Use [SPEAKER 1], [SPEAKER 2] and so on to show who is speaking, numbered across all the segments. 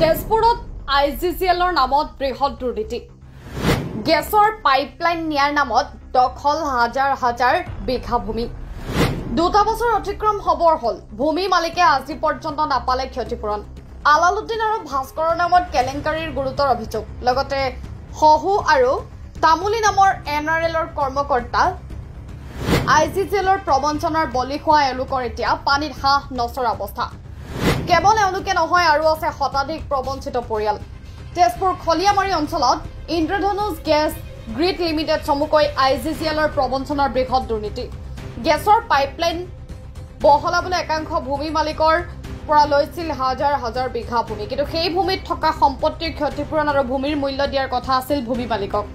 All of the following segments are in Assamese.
[SPEAKER 1] তেজপুৰত IGCLৰ নামত বৃহৎ দুৰ্নীতি গেছৰ পাইপলাইন নিয়াৰ নামত দখল হাজাৰ হাজাৰ বিঘা ভূমি 2 বছৰ অতিক্ৰম হবৰ হল ভূমি মালিকে আজি পৰ্যন্ত নাপালে ক্ষতিপূৰণ আলালুদ্দিন আৰু ভাস্কৰৰ নামত কেলেংকাৰীৰ গুৰুতৰ অভিযোগ লগতে হহু আৰু তামুলি নামৰ NRLৰ কৰ্মকৰ্তা IGCLৰ প্ৰবঞ্চনাৰ বলি হোৱা এওঁলোকৰ এতিয়া পানীত হাঁহ নচৰা অৱস্থা কেৱল এওঁলোকে নহয় আৰু আছে শতাধিক প্ৰবঞ্চিত পৰিয়াল তেজপুৰ খলিয়ামাৰী অঞ্চলত ইন্দ্ৰধনুষ গেছ গ্ৰিড লিমিটেড চমুকৈ IGCLৰ প্ৰবঞ্চনাৰ বৃহৎ দুৰ্নীতি গেছৰ পাইপলাইন বহলাবলৈ একাংশ ভূমি মালিকৰ পৰা লৈছিল হাজাৰ হাজাৰ বিঘা ভূমি কিন্তু সেই ভূমিত থকা সম্পত্তিৰ ক্ষতিপূৰণ আৰু ভূমিৰ মূল্য দিয়াৰ কথা আছিল ভূমি মালিকক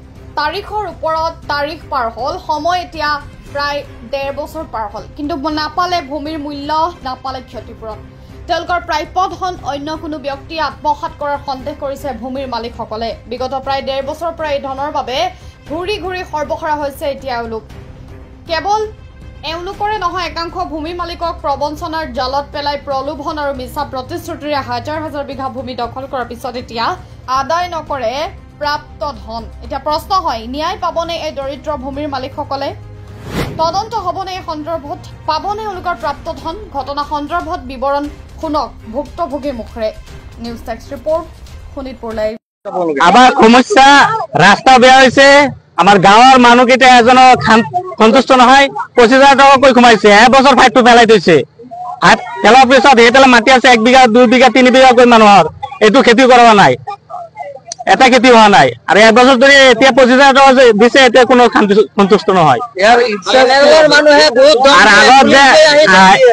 [SPEAKER 1] তাৰিখৰ ওপৰত তাৰিখ পাৰ হল সময় এতিয়া প্ৰায় 1.5 বছৰ পাৰ হল কিন্তু নাপালে ভূমিৰ মূল্য নাপালে ক্ষতিপূৰণ তেওঁলোকৰ প্ৰাপ্য ধন অন্য কোনো ব্যক্তিয়ে আত্মসাৎ কৰাৰ সন্দেহ কৰিছে ভূমিৰ মালিকসকলে বিগত প্ৰায় 1.5 বছৰৰ পৰা এই ধনৰ বাবে ঘূৰি ঘূৰি সৰ্বসৰা হৈছে এতিয়া এওঁলোক কেৱল এওঁলোকৰে নহয় একাংশ ভূমি মালিকক প্ৰবঞ্চনাৰ জালত পেলাই প্ৰলোভন আৰু মিছা প্ৰতিশ্ৰুতিৰে হাজাৰ হাজাৰ বিঘা ভূমি দখল কৰাৰ পিছত এতিয়া আদায় নকৰে প্ৰাপ্ত ধন এতিয়া প্ৰশ্ন হয় ন্যায় পাবনে এই দৰিদ্ৰ ভূমিৰ মালিকসকলে তদন্ত হবনে এই সন্দৰ্ভত পাবনে এওঁলোকৰ প্ৰাপ্ত ধন ঘটনা সন্দৰ্ভত বিৱৰণ শুনক ভুক্তভোগীৰ মুখৰে নিউজ টেক্স ৰিপৰ্ট শোণিতপুৰ লাইভ
[SPEAKER 2] আমাৰ সমস্যা ৰাস্তা বেয়া হৈছে আমাৰ গাঁৱৰ মানুহকেইটা এজনৰ সন্তুষ্ট নহয় 25,000 টকা কৈ সোমাইছে এবছৰ ফাইটটো পেলাই থৈছে আৰু তেলৰ পিছত সেইফালে মাটি আছে 1 বিঘা 2 বিঘা 3 বিঘা কৈ মানুহৰ এইটো খেতি কৰা নাই এটা খেতি হোৱা নাই আৰু এক বছৰ ধৰি এতিয়া 25,000 টকা দিছে এতিয়া কোনো সন্তুষ্ট নহয় ইয়াৰ ইচ্ছাৰ মানুহে বহুত আৰু আগত যে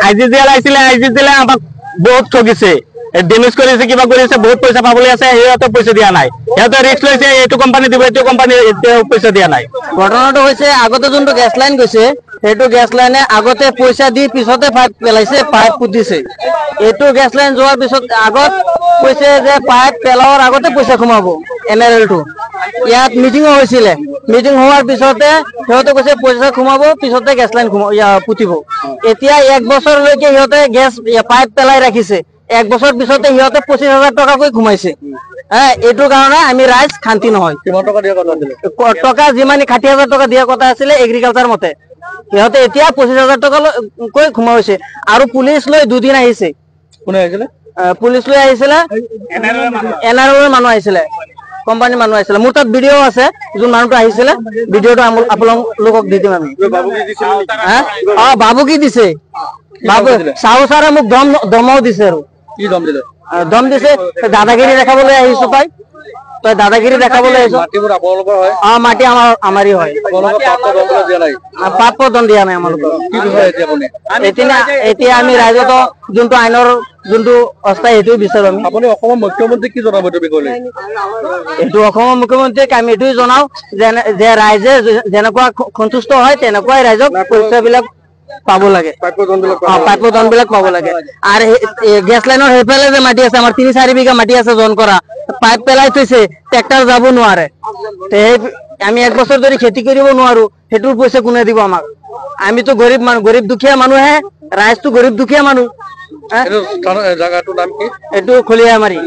[SPEAKER 2] IGCL আইছিলে IGCL আমাক বহুত ঠগিছে ডেমেজ কৰিছে কিবা কৰিছে বহুত পইচা পাবলৈ আছে সিহঁতে পইচা দিয়া নাই সিহঁতে ৰিস্ক লৈছে এইটো কোম্পানী দিব এইটো কোম্পানী পইচা দিয়া নাই ঘটনাটো হৈছে আগতে যোনটো গেছ লাইন গৈছে সেইটো গেছ লাইনে আগতে পইচা দি পিছতে পাইপ পেলাইছে পাইপ পুতিছে এইটো গেছ লাইন যোৱাৰ পিছত আগত কৈছে যে পাইপ পেলাওয়াৰ আগতে পইচা সোমাব NRL টো ইয়াত মিটিং হৈছিল মিটিং হোৱাৰ পিছতে সিহঁতে কৈছে পইচা সোমাব পিছতে গেছ লাইন পুতিব এতিয়া 1 বছৰলৈকে সিহঁতে গেছ পাইপ পেলাই ৰাখিছে 1 বছৰ পিছতে সিহঁতে 25,000 টকা কৈ ঘুমাইছে এইটো কাৰণে আমি ৰাইজ শান্তি নহয় কিমান টকা দিয়া কথা আছিল টকা যিমানি 60,000 টকা দিয়া কথা আছিল এগ্ৰিকালচাৰ মতে সিহঁতে এতিয়া 25,000 টকা কৈ ঘুমাইছে আৰু পুলিচ লৈ দুদিন আহিছে কোনে আহিছিল পুলিচ লৈ আহিছিল NRL মানুহ আহিছিল কোম্পানী মানুহ আহিছিল মোৰ তাত ভিডিও আছে যোন মানুহটো আহিছিল ভিডিওটো আপোনালোকক দি দিম আমি বাবু কি দিছে বাবু সাহু সারা মোক দমও দিছে আৰু কি দম দিছে দাদাগিৰি দেখাবলৈ আহিছো তই দাদাগিৰি দেখাবলৈ আহিছো মাটিবোৰ আপোনালোকৰ হয় মাটি আমাৰই হয় প্ৰাপ্য দম দিয়া নাই আমালোকৰ কি বিষয় এতিয়া আমি ৰাইজত যোনটো আইনৰ যোনটো অস্থায়ী সেইটো বিচাৰো আপুনি অসমৰ মুখ্যমন্ত্ৰী কি জনাব এইটো বিষয়লৈ এইটো অসমৰ মুখ্যমন্ত্ৰীক আমি এইটোই জনাও যে ৰাইজে যেনেকুৱা সন্তুষ্ট হয় তেনেকুৱাই ৰাইজক পইচাবিলাক পাব লাগে প্ৰাপ্য ধনবিলাক পাব লাগে আৰু গেছ লাইনৰ হেফালে যে মাটি আছে আমাৰ 3-4 বিঘা মাটি আছে জন কৰা পাইপ পেলাই থৈছে ট্ৰেক্টৰ যাব নোৱাৰে আমি 1 বছৰ ধৰি খেতি কৰিব নোৱাৰো হেতুৰ পইচা কোনে দিব আমাক আমিতো গৰীব দুখীয়া মানুহে ৰাইজটো গৰীব দুখীয়া মানুহ জায়গাটোৰ নাম কি এইটো খলিয়ামাৰী